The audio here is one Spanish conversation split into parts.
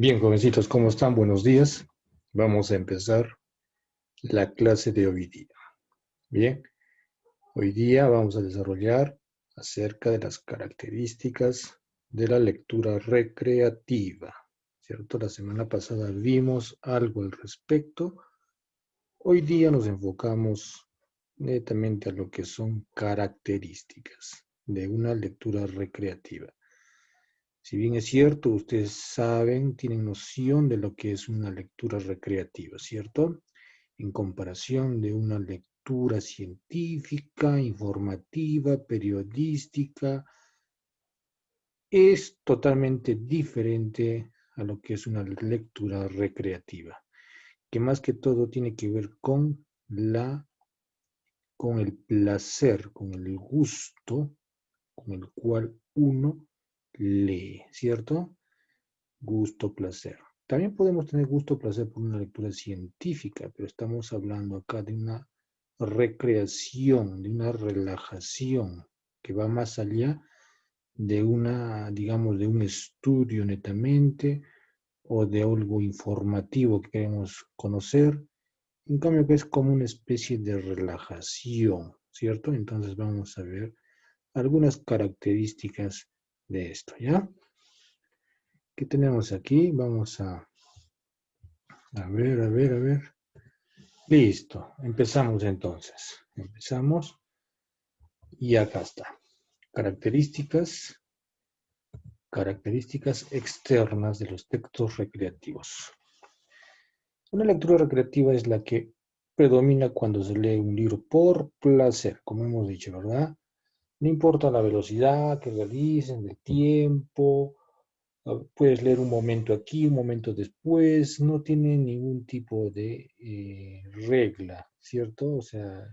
Bien, jovencitos, ¿cómo están? Buenos días. Vamos a empezar la clase de hoy día. Bien, hoy día vamos a desarrollar acerca de las características de la lectura recreativa, ¿cierto? La semana pasada vimos algo al respecto. Hoy día nos enfocamos netamente a lo que son características de una lectura recreativa. Si bien es cierto, ustedes saben, tienen noción de lo que es una lectura recreativa, ¿cierto? En comparación de una lectura científica, informativa, periodística, es totalmente diferente a lo que es una lectura recreativa, que más que todo tiene que ver con el placer, con el gusto con el cual uno lee, ¿cierto? Gusto, placer. También podemos tener gusto, placer por una lectura científica, pero estamos hablando acá de una recreación, de una relajación que va más allá de una, digamos, de un estudio netamente o de algo informativo que queremos conocer. En cambio, que es como una especie de relajación, ¿cierto? Entonces vamos a ver algunas características de esto, ¿ya? ¿Qué tenemos aquí? Vamos a ver. Listo, empezamos entonces. Empezamos y acá está. Características externas de los textos recreativos. Una lectura recreativa es la que predomina cuando se lee un libro por placer, como hemos dicho, ¿verdad? No importa la velocidad que realicen, el tiempo, puedes leer un momento aquí, un momento después, no tiene ningún tipo de regla, ¿cierto? O sea,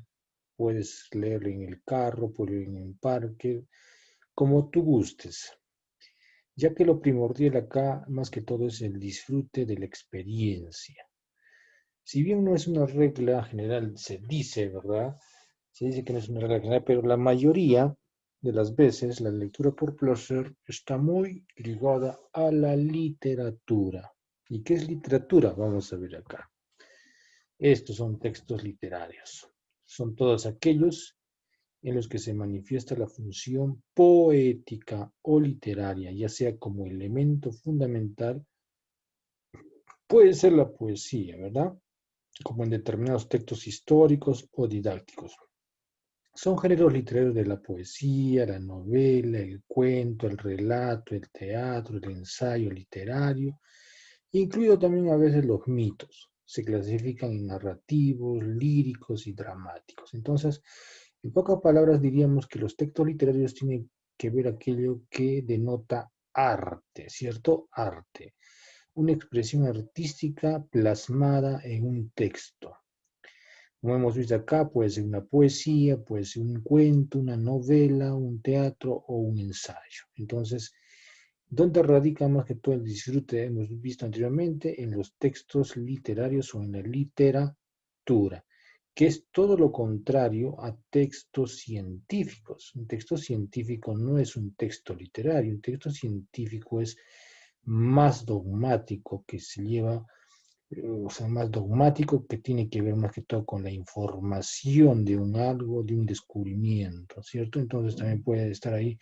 puedes leerlo en el carro, puedes leerlo en el parque, como tú gustes, ya que lo primordial acá, más que todo, es el disfrute de la experiencia. Si bien no es una regla general, se dice, ¿verdad? Se dice que no es una regla general, pero la mayoría de las veces la lectura por placer está muy ligada a la literatura. ¿Y qué es literatura? Vamos a ver acá. Estos son textos literarios. Son todos aquellos en los que se manifiesta la función poética o literaria, ya sea como elemento fundamental, puede ser la poesía, ¿verdad? Como en determinados textos históricos o didácticos. Son géneros literarios de la poesía, la novela, el cuento, el relato, el teatro, el ensayo literario, incluido también a veces los mitos. Se clasifican en narrativos, líricos y dramáticos. Entonces, en pocas palabras diríamos que los textos literarios tienen que ver aquello que denota arte, ¿cierto? Arte. Una expresión artística plasmada en un texto. Como hemos visto acá, puede ser una poesía, puede ser un cuento, una novela, un teatro o un ensayo. Entonces, ¿dónde radica más que todo el disfrute? Hemos visto anteriormente en los textos literarios o en la literatura, que es todo lo contrario a textos científicos. Un texto científico no es un texto literario, un texto científico es más dogmático, que se lleva o sea, más dogmático, que tiene que ver más que todo con la información de un algo, de un descubrimiento, ¿cierto? Entonces también puede estar ahí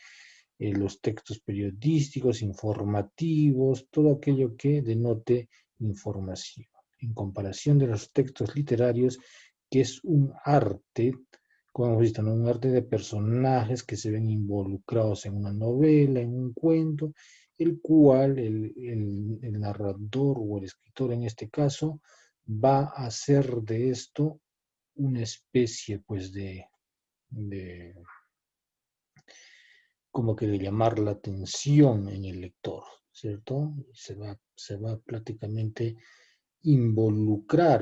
los textos periodísticos, informativos, todo aquello que denote información. En comparación de los textos literarios, que es un arte, como hemos visto, ¿no? Un arte de personajes que se ven involucrados en una novela, en un cuento, el cual el narrador o el escritor en este caso va a hacer de esto una especie pues de como que de llamar la atención en el lector, ¿cierto? Se va prácticamente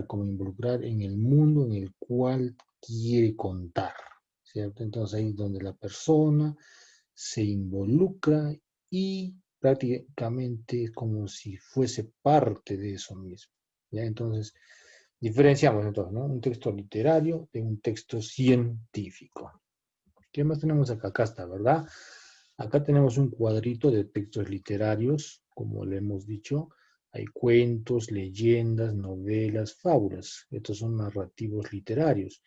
como involucrar en el mundo en el cual quiere contar, ¿cierto? Entonces ahí es donde la persona se involucra y prácticamente es como si fuese parte de eso mismo, ¿ya? Entonces, diferenciamos entonces, ¿no? Un texto literario de un texto científico. ¿Qué más tenemos acá? Acá está, ¿verdad? Acá tenemos un cuadrito de textos literarios, como le hemos dicho. Hay cuentos, leyendas, novelas, fábulas. Estos son narrativos literarios.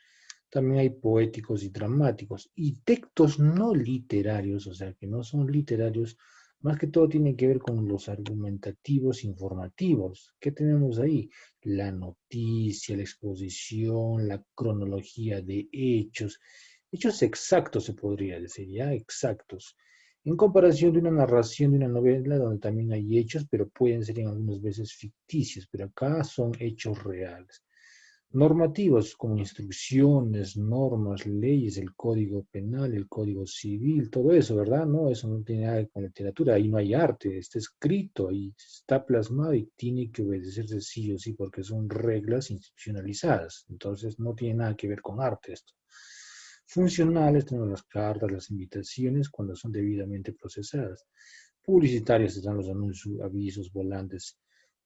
También hay poéticos y dramáticos. Y textos no literarios, o sea, que no son literarios, más que todo tienen que ver con los argumentativos informativos. ¿Qué tenemos ahí? La noticia, la exposición, la cronología de hechos. Hechos exactos se podría decir, ¿ya? Exactos. En comparación de una narración de una novela donde también hay hechos, pero pueden ser en algunas veces ficticios, pero acá son hechos reales. Normativos como instrucciones, normas, leyes, el código penal, el código civil, todo eso, ¿verdad? No, eso no tiene nada que ver con literatura, ahí no hay arte, está escrito, ahí está plasmado y tiene que obedecerse sí o sí porque son reglas institucionalizadas, entonces no tiene nada que ver con arte esto. Funcionales tenemos las cartas, las invitaciones cuando son debidamente procesadas. Publicitarios están los anuncios, avisos, volantes,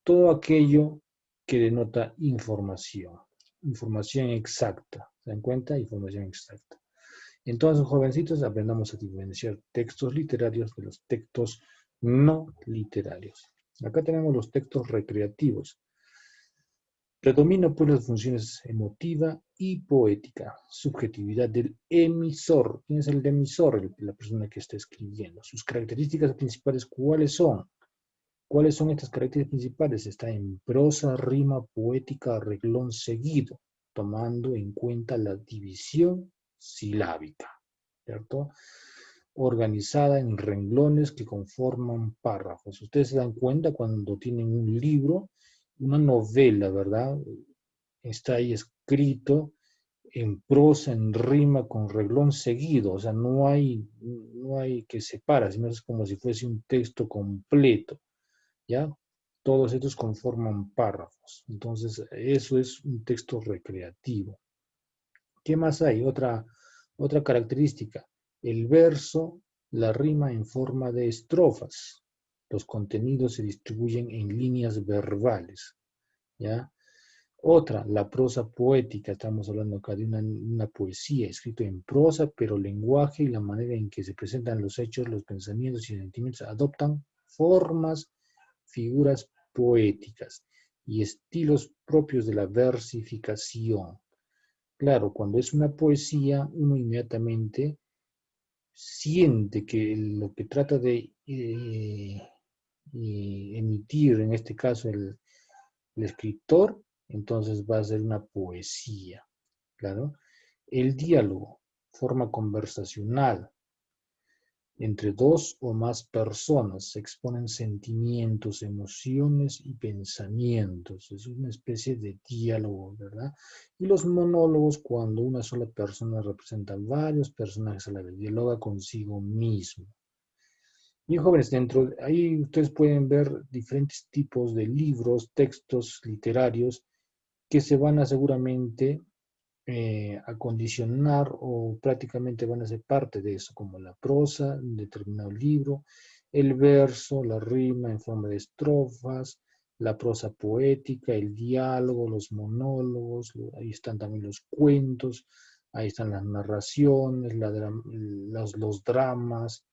todo aquello que denota información. Información exacta. ¿Se dan cuenta? Información exacta. Entonces, jovencitos, aprendamos a diferenciar textos literarios de los textos no literarios. Acá tenemos los textos recreativos. Predomina pues las funciones emotiva y poética. Subjetividad del emisor. ¿Quién es el emisor? La persona que está escribiendo. Sus características principales, ¿cuáles son? ¿Cuáles son estas características principales? Está en prosa, rima, poética, reglón seguido, tomando en cuenta la división silábica, ¿cierto? Organizada en renglones que conforman párrafos. Ustedes se dan cuenta cuando tienen un libro, una novela, ¿verdad? Está ahí escrito en prosa, en rima, con reglón seguido, o sea, no hay que separar, sino es como si fuese un texto completo. ¿Ya? Todos estos conforman párrafos. Entonces, eso es un texto recreativo. ¿Qué más hay? Otra característica. El verso, la rima en forma de estrofas. Los contenidos se distribuyen en líneas verbales. ¿Ya? Otra, la prosa poética. Estamos hablando acá de una poesía escrita en prosa, pero el lenguaje y la manera en que se presentan los hechos, los pensamientos y sentimientos adoptan formas, figuras poéticas y estilos propios de la versificación. Claro, cuando es una poesía, uno inmediatamente siente que lo que trata de emitir, en este caso el escritor, entonces va a ser una poesía, claro. El diálogo, forma conversacional, entre dos o más personas se exponen sentimientos, emociones y pensamientos. Es una especie de diálogo, ¿verdad? Y los monólogos, cuando una sola persona representa varios personajes a la vez, dialoga consigo mismo. Bien, jóvenes, ahí ustedes pueden ver diferentes tipos de libros, textos literarios que se van a seguramente acondicionar o prácticamente van a ser parte de eso, como la prosa, un determinado libro, el verso, la rima en forma de estrofas, la prosa poética, el diálogo, los monólogos, ahí están también los cuentos, ahí están las narraciones, los dramas.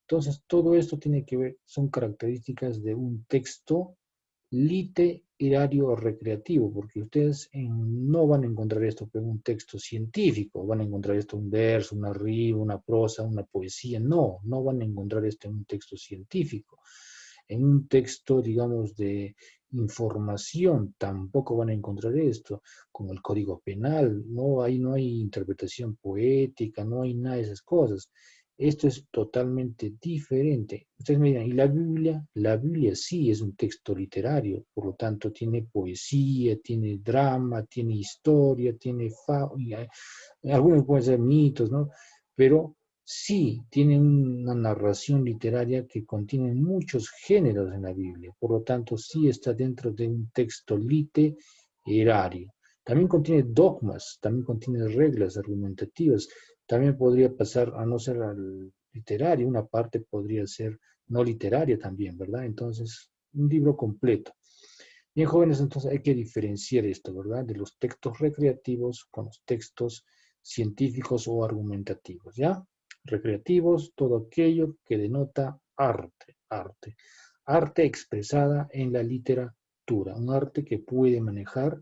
Entonces, todo esto tiene que ver, son características de un texto literario recreativo, porque ustedes no van a encontrar esto en un texto científico, van a encontrar esto en un verso, una rima, una prosa, una poesía, no van a encontrar esto en un texto científico. En un texto, digamos, de información, tampoco van a encontrar esto, como el Código Penal, ahí no hay interpretación poética, no hay nada de esas cosas. Esto es totalmente diferente. Ustedes me dirán, ¿y la Biblia? La Biblia sí es un texto literario, por lo tanto tiene poesía, tiene drama, tiene historia, tiene algunos pueden ser mitos, ¿no? Pero sí tiene una narración literaria que contiene muchos géneros en la Biblia, por lo tanto sí está dentro de un texto literario. También contiene dogmas, también contiene reglas argumentativas, también podría pasar a no ser al literario, una parte podría ser no literaria también, ¿verdad? Entonces, un libro completo. Bien, jóvenes, entonces hay que diferenciar esto, ¿verdad? De los textos recreativos con los textos científicos o argumentativos, ¿ya? Recreativos, todo aquello que denota arte. Arte expresada en la literatura. lectura, un arte que puede manejar,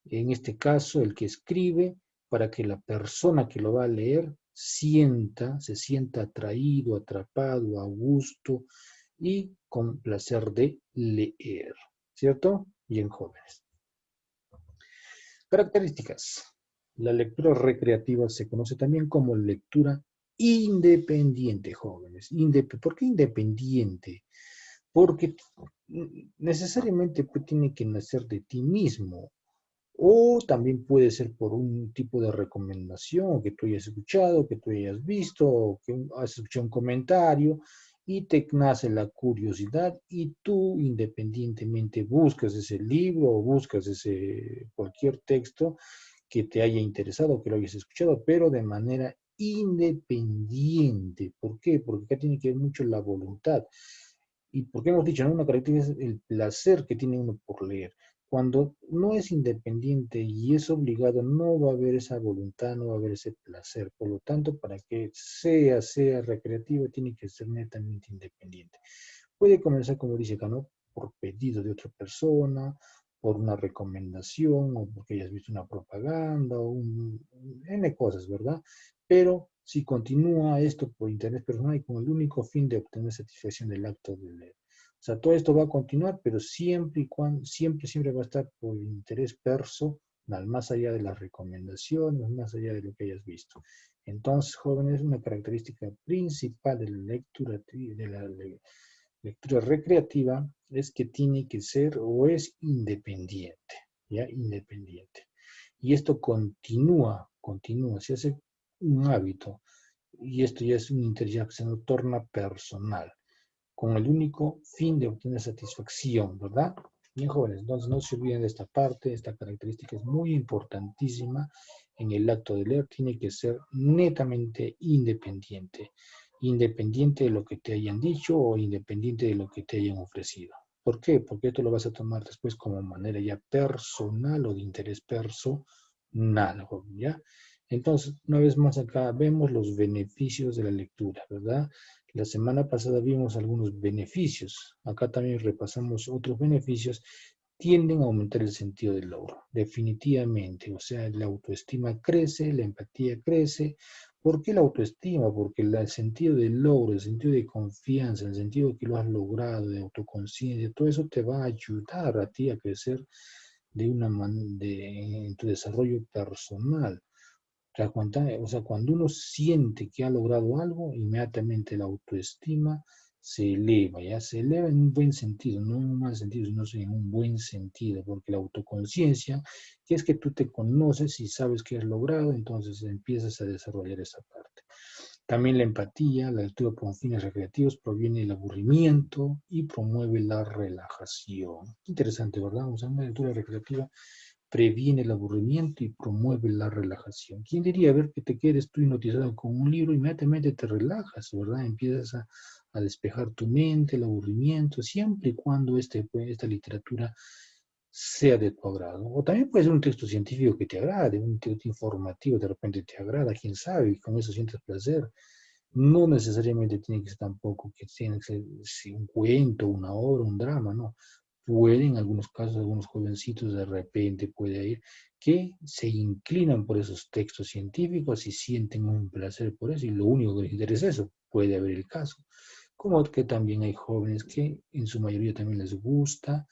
en este caso, el que escribe, para que la persona que lo va a leer se sienta atraído, atrapado, a gusto y con placer de leer, ¿cierto? Bien, jóvenes. Características. La lectura recreativa se conoce también como lectura independiente, jóvenes. ¿Por qué independiente? Porque necesariamente tiene que nacer de ti mismo. O también puede ser por un tipo de recomendación que tú hayas escuchado, que tú hayas visto, o que has escuchado un comentario y te nace la curiosidad y tú independientemente buscas ese libro o buscas cualquier texto que te haya interesado, que lo hayas escuchado, pero de manera independiente. ¿Por qué? Porque acá tiene que ver mucho la voluntad. Y porque hemos dicho, ¿no? Una característica es el placer que tiene uno por leer. Cuando no es independiente y es obligado, no va a haber esa voluntad, no va a haber ese placer. Por lo tanto, para que sea recreativo, tiene que ser netamente independiente. Puede comenzar, como dice acá, ¿no? Por pedido de otra persona, por una recomendación, o porque hayas visto una propaganda, o N cosas, ¿verdad? Pero si continúa esto por interés personal y con el único fin de obtener satisfacción del acto de leer. O sea, todo esto va a continuar, pero siempre y cuando, siempre va a estar por interés personal, más allá de las recomendaciones, más allá de lo que hayas visto. Entonces, jóvenes, una característica principal de la lectura recreativa es que tiene que ser o es independiente, ¿ya? Independiente. Y esto continúa, se hace un hábito, y esto ya es un interés, ya se torna personal, con el único fin de obtener satisfacción, ¿verdad? Bien, jóvenes, entonces no se olviden de esta parte, esta característica es muy importantísima en el acto de leer, tiene que ser netamente independiente, independiente de lo que te hayan dicho o independiente de lo que te hayan ofrecido. ¿Por qué? Porque esto lo vas a tomar después como manera ya personal o de interés personal, ¿ya? Entonces, una vez más acá vemos los beneficios de la lectura, ¿verdad? La semana pasada vimos algunos beneficios. Acá también repasamos otros beneficios. Tienden a aumentar el sentido del logro, definitivamente. O sea, la autoestima crece, la empatía crece. ¿Por qué la autoestima? Porque el sentido del logro, el sentido de confianza, el sentido de que lo has logrado, de autoconciencia, todo eso te va a ayudar a ti a crecer en tu desarrollo personal. O sea, cuando uno siente que ha logrado algo, inmediatamente la autoestima se eleva, ya se eleva en un buen sentido, no en un mal sentido, sino en un buen sentido, porque la autoconciencia, que es que tú te conoces y sabes que has logrado, entonces empiezas a desarrollar esa parte. También la empatía, la lectura con fines recreativos proviene del aburrimiento y promueve la relajación. Interesante, ¿verdad? O sea, una lectura recreativa previene el aburrimiento y promueve la relajación. ¿Quién diría ver que te quedes tú hipnotizado con un libro? Inmediatamente te relajas, ¿verdad? Empiezas a despejar tu mente, el aburrimiento, siempre y cuando esta literatura sea de tu agrado. O también puede ser un texto científico que te agrade, un texto informativo de repente te agrada, quién sabe, y con eso sientes placer. No necesariamente tiene que ser tampoco que tiene que ser un cuento, una obra, un drama, no. Pueden, en algunos casos, algunos jovencitos de repente puede ir que se inclinan por esos textos científicos y sienten un placer por eso y lo único que les interesa es eso. Puede haber el caso. Como que también hay jóvenes que en su mayoría también les gusta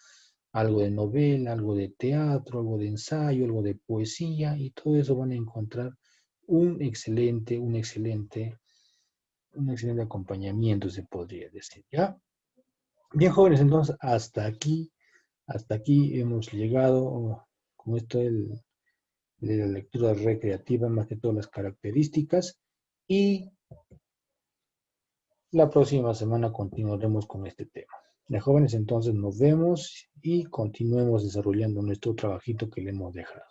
algo de novela, algo de teatro, algo de ensayo, algo de poesía y todo eso van a encontrar un excelente acompañamiento, se podría decir, ¿ya? Bien, jóvenes, entonces hasta aquí hemos llegado con esto de la lectura recreativa, más que todas las características, y la próxima semana continuaremos con este tema. De jóvenes, entonces nos vemos y continuemos desarrollando nuestro trabajito que le hemos dejado,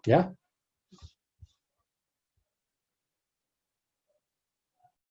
¿ya?